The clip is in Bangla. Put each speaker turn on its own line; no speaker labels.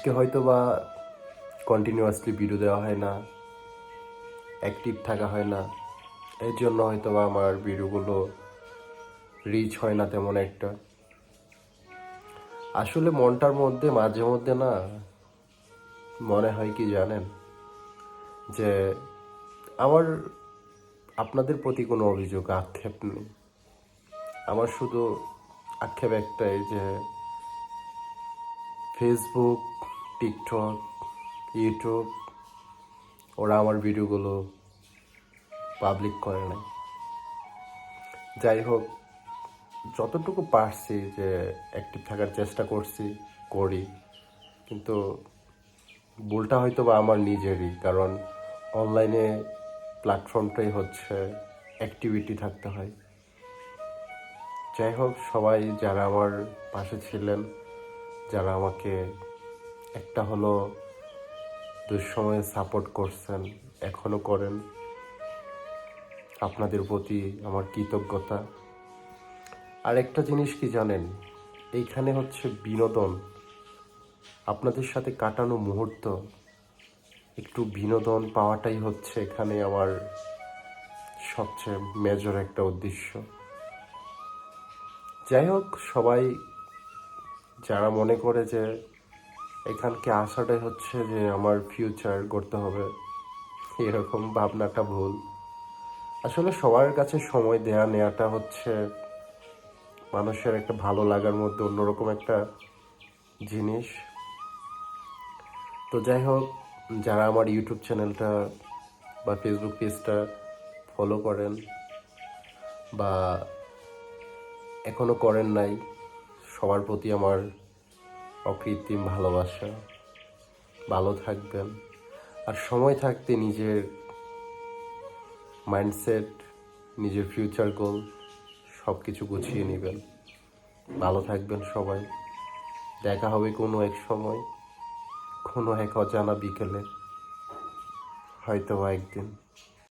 আজকে হয়তো বা কন্টিনিউয়াসলি ভিডিও দেওয়া হয় না, অ্যাক্টিভ থাকা হয় না, এর জন্য হয়তো বা আমার ভিডিওগুলো রিচ হয় না তেমন একটা। আসলে মনটার মধ্যে মাঝে মধ্যে না মনে হয় কি জানেন, যে আমার আপনাদের প্রতি কোনো অভিযোগ আক্ষেপ নেই। আমার শুধু আক্ষেপ একটাই যে ফেসবুক, টিকটক, ইউটিউব ওরা আমার ভিডিওগুলো পাবলিক করে না। যাই হোক, যতটুকু পারছি যে অ্যাক্টিভ থাকার চেষ্টা করি, কিন্তু ভুলটা হয়তো বা আমার নিজেরই, কারণ অনলাইনে প্ল্যাটফর্মটাই হচ্ছে অ্যাক্টিভিটি থাকতে হয়। যাই হোক, সবাই যারা আমার পাশে ছিলেন, যারা আমাকে একটা হলো দুঃসময়ে সাপোর্ট করছেন, এখনও করেন, আপনাদের প্রতি আমার কৃতজ্ঞতা। আর একটা জিনিস কি জানেন, এইখানে হচ্ছে বিনোদন, আপনাদের সাথে কাটানো মুহূর্ত, একটু বিনোদন পাওয়াটাই হচ্ছে এখানে আমার সবচেয়ে মেজর একটা উদ্দেশ্য। যাই হোক, সবাই যারা মনে করে যে এখানকে আসাটাই হচ্ছে যে আমার ফিউচার গড়তে হবে, এরকম ভাবনাটা ভুল। আসলে সবার কাছে সময় দেয়া নেওয়াটা হচ্ছে মানুষের একটা ভালো লাগার মধ্যে অন্যরকম একটা জিনিস। তো যাই হোক, যারা আমার ইউটিউব চ্যানেলটা বা ফেসবুক পেজটা ফলো করেন বা এখনও করেন নাই, সবার প্রতি আমার অকৃত্রিম ভালোবাসা। ভালো থাকবেন, আর সময় থাকতে নিজের মাইন্ডসেট, নিজের ফিউচার গোল সব কিছু গুছিয়ে নেবেন। ভালো থাকবেন সবাই। দেখা হবে কোনো এক সময়, কোনো এক অজানা বিকেলে, হয়তো বা একদিন।